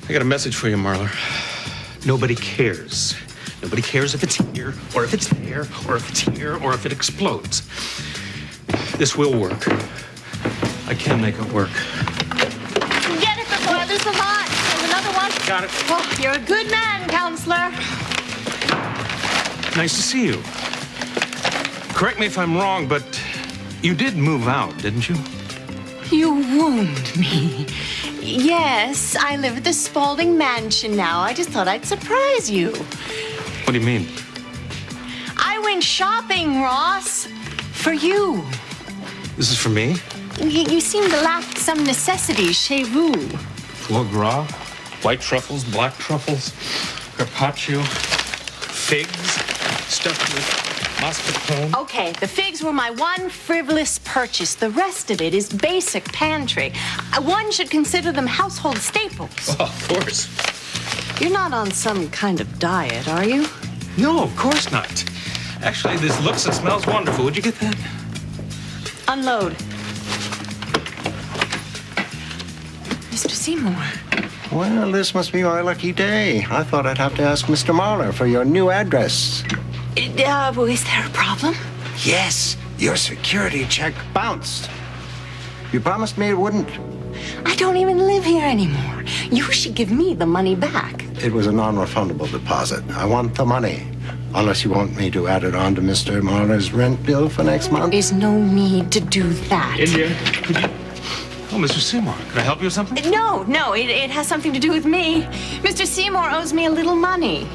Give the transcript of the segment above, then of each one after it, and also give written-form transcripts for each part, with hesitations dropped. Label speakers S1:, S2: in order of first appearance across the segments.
S1: I got a message for you, Marler. Nobody cares. Nobody cares if it's here, or if it's there, or if it's here, or if it explodes. This will work. I can make it work.
S2: Get it before I lose the lot. There's another one.
S1: Got it.
S2: Oh, you're a good man, counselor.
S1: Nice to see you. Correct me if I'm wrong, but you did move out, didn't you?
S2: You wound me. Yes, I live at the Spaulding Mansion now. I just thought I'd surprise you.
S1: What do you mean?
S2: I went shopping, Ross, for you.
S1: This is for me?
S2: You seem to lack some necessities chez vous.
S1: Foie gras, white truffles, black truffles, carpaccio, figs, stuffed with mascarpone.
S2: Okay, the figs were my one frivolous purchase. The rest of it is basic pantry. One should consider them household staples.
S1: Oh, of course.
S2: You're not on some kind of diet, are you?
S1: No, of course not. Actually, this looks and smells wonderful. Would you get that?
S2: Unload. Mr. Seymour.
S3: Well, this must be our lucky day. I thought I'd have to ask Mr. Marler for your new address.
S2: Well, is there a problem?
S3: Yes, your security check bounced. You promised me it wouldn't.
S2: I don't even live here anymore. You should give me the money back.
S3: It was a non-refundable deposit. I want the money. Unless you want me to add it on to Mr. Marler's rent bill for next month.
S2: There's no need to do that.
S1: India, could you... Oh, Mr. Seymour, can I help you with something?
S2: No, it has something to do with me. Mr. Seymour owes me a little money.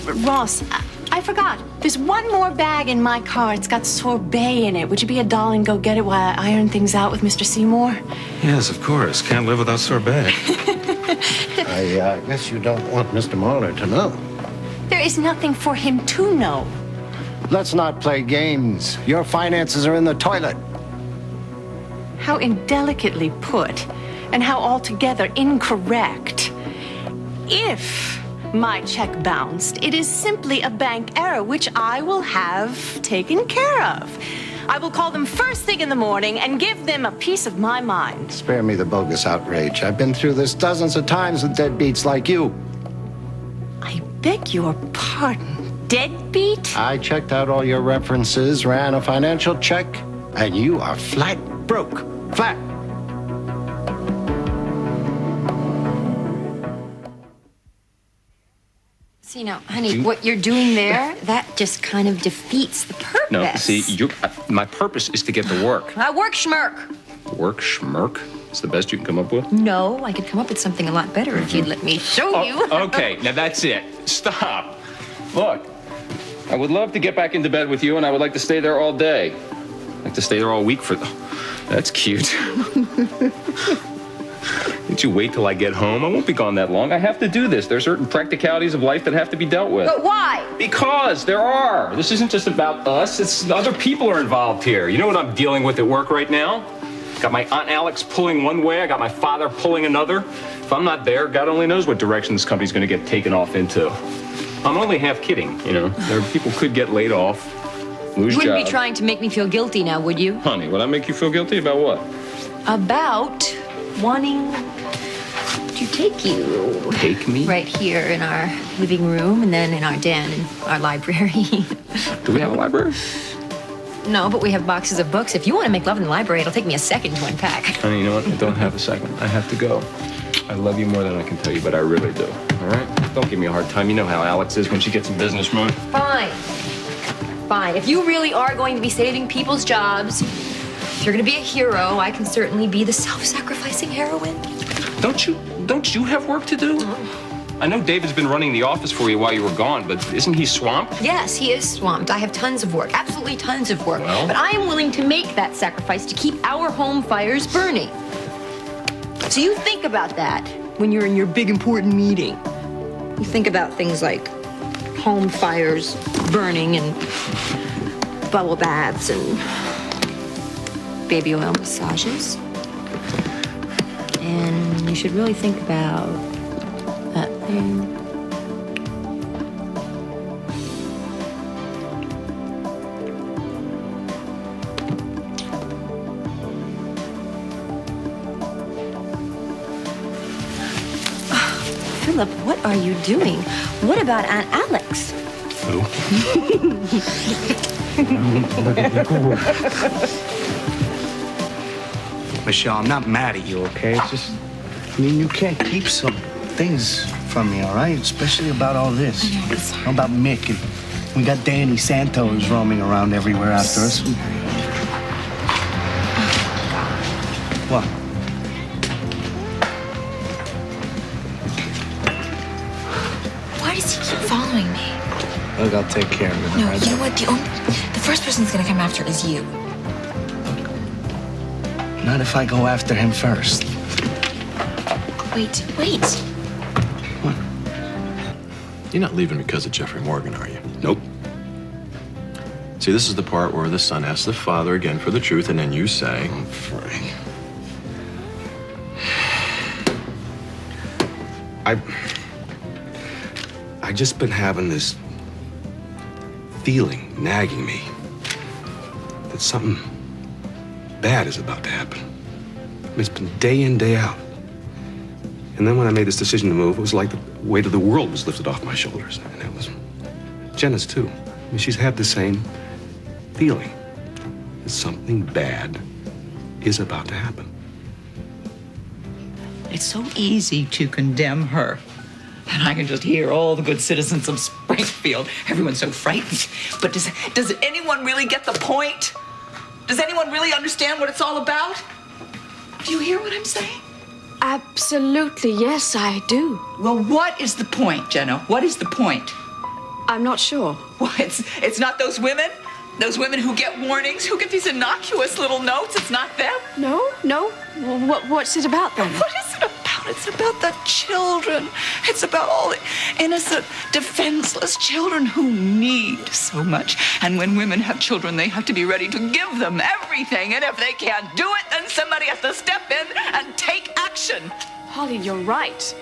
S2: Ross, I forgot. There's one more bag in my car. It's got sorbet in it. Would you be a doll and go get it while I iron things out with Mr. Seymour?
S1: Yes, of course. Can't live without sorbet.
S3: I guess you don't want Mr. Marler to know.
S2: There is nothing for him to know.
S3: Let's not play games. Your finances are in the toilet.
S2: How indelicately put, and how altogether incorrect. If my check bounced, it is simply a bank error, which I will have taken care of. I will call them first thing in the morning and give them a piece of my mind.
S3: Spare me the bogus outrage. I've been through this dozens of times with deadbeats like you.
S2: I beg your pardon, deadbeat?
S3: I checked out all your references, ran a financial check, and you are flat broke. Flat.
S4: See, now, honey, what you're doing there, that just kind of defeats the purpose.
S5: No, see, my purpose is to get to work.
S4: Work schmirk.
S5: Work schmirk? It's the best you can come up with?
S4: No, I could come up with something a lot better if you'd let me show you.
S5: Okay, now that's it. Stop. Look, I would love to get back into bed with you, and I would like to stay there all day. I'd like to stay there all week for... That's cute. Did you wait till I get home? I won't be gone that long. I have to do this. There are certain practicalities of life that have to be dealt with.
S4: But why?
S5: Because there are. This isn't just about us. It's other people are involved here. You know what I'm dealing with at work right now? Got my Aunt Alex pulling one way. I got my father pulling another. If I'm not there, God only knows what direction this company's going to get taken off into. I'm only half kidding, you know. There are people could get laid off, lose
S4: You wouldn't
S5: jobs.
S4: be trying to make me feel guilty now, would you?
S5: Honey, would I make you feel guilty about what?
S4: About wanting to take you.
S5: Take me?
S4: Right here in our living room and then in our den and our library.
S5: Do we have a library?
S4: No, but we have boxes of books. If you want to make love in the library, it'll take me a second to unpack.
S5: Honey, you know what? I don't have a second. I have to go. I love you more than I can tell you, but I really do. All right? Don't give me a hard time. You know how Alex is when she gets in business mode.
S4: Fine. Fine. If you really are going to be saving people's jobs, if you're going to be a hero, I can certainly be the self-sacrificing heroine.
S5: Don't you have work to do? I know David's been running the office for you while you were gone, but isn't he swamped?
S4: Yes, he is swamped. I have tons of work, absolutely tons of work.
S5: Well?
S4: But I am willing to make that sacrifice to keep our home fires burning. So you think about that when you're in your big important meeting. You think about things like home fires burning and bubble baths and baby oil massages. And you should really think about that thing. Philip, what are you doing? What about Aunt Alex?
S1: Who?
S6: Michelle, I'm not mad at you, okay? It's just, I mean, you can't keep some things from me, all right? Especially about all this. How about Mick? And we got Danny Santos roaming around everywhere after us. What?
S7: Why does he keep following me?
S6: Look, I'll take care of it.
S7: No,
S6: right?
S7: you know what? The first person that's gonna come after is you.
S6: Not if I go after him first.
S7: Wait.
S6: What?
S8: You're not leaving because of Jeffrey Morgan, are you?
S1: Nope.
S8: See, this is the part where the son asks the father again for the truth, and then you say,
S1: Oh, Frank. I just been having this feeling nagging me that something bad is about to happen. It's been day in, day out. And then when I made this decision to move, it was like the weight of the world was lifted off my shoulders. And it was Jenna's too. I mean, she's had the same feeling that something bad is about to happen.
S9: It's so easy to condemn her. And I can just hear all the good citizens of Springfield. Everyone's so frightened. But does anyone really get the point? Does anyone really understand what it's all about? Do you hear what I'm saying?
S10: Absolutely, yes, I do.
S9: Well, what is the point, Jenna? What is the point?
S10: I'm not sure.
S9: Well, it's not those women? Those women who get warnings, who get these innocuous little notes. It's not them.
S10: No. What's it about then?
S9: What is it about? It's about the children. It's about all the innocent, defenseless children who need so much. And when women have children, they have to be ready to give them everything. And if they can't do it, then somebody has to step in and take action.
S10: Holly, you're right.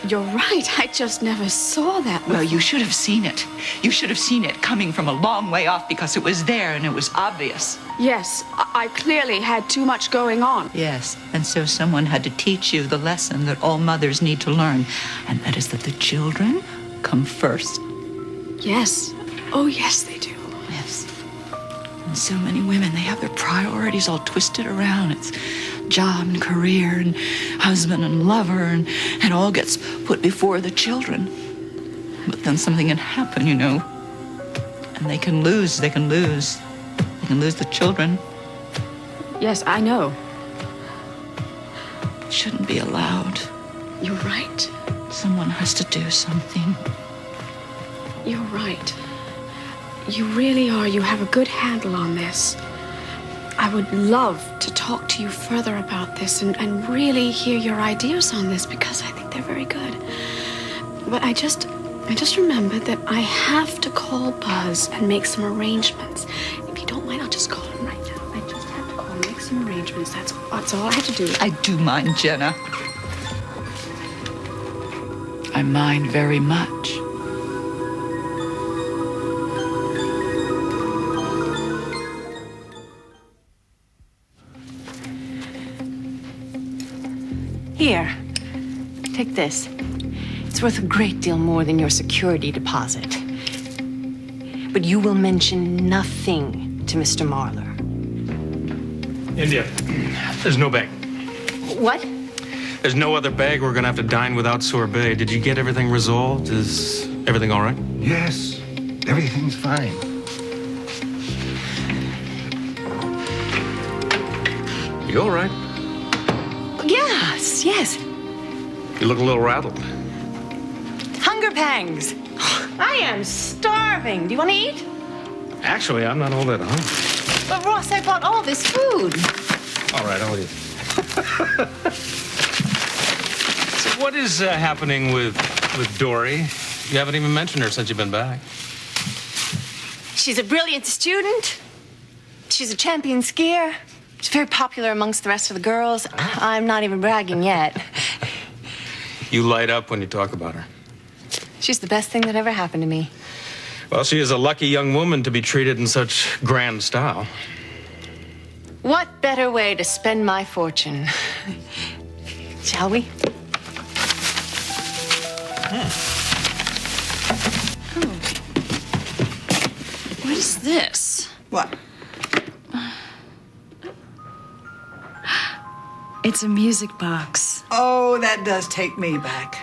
S10: You're right. I just never saw that before.
S9: Well, you should have seen it. You should have seen it coming from a long way off because it was there and it was obvious.
S10: Yes, I clearly had too much going on.
S9: Yes, and so someone had to teach you the lesson that all mothers need to learn, and that is that the children come first.
S10: Yes. Oh, yes, they do.
S9: Yes. And so many women, they have their priorities all twisted around. It's job and career and husband and lover, and it all gets put before the children. But then something can happen, you know, and they can lose the children.
S10: Yes, I know.
S9: It shouldn't be allowed.
S10: You're right.
S9: Someone has to do something.
S10: You're right. You really are. You have a good handle on this. I would love to talk to you further about this and really hear your ideas on this because I think they're very good. But I just remembered that I have to call Buzz and make some arrangements. If you don't mind, I'll just call him right now. I just have to call and make some arrangements. That's all I have to do.
S9: I do mind, Jenna. I mind very much.
S2: Here, take this. It's worth a great deal more than your security deposit. But you will mention nothing to Mr. Marlar.
S1: India, there's no bag.
S2: What?
S1: There's no other bag. We're gonna have to dine without sorbet. Did you get everything resolved? Is everything all right?
S3: Yes, everything's fine.
S1: You all right?
S2: Yes.
S1: You look a little rattled.
S2: Hunger pangs. I am starving. Do you want to eat?
S1: Actually, I'm not all that hungry.
S2: But Ross, I bought all this food.
S1: All right, I'll eat. So what is happening with Dory? You haven't even mentioned her since you've been back.
S2: She's a brilliant student. She's a champion skier. She's very popular amongst the rest of the girls. I'm not even bragging yet.
S1: You light up when you talk about her.
S2: She's the best thing that ever happened to me.
S1: Well, she is a lucky young woman to be treated in such grand style.
S2: What better way to spend my fortune? Shall we?
S9: What is this?
S11: What?
S9: It's a music box.
S11: Oh, that does take me back.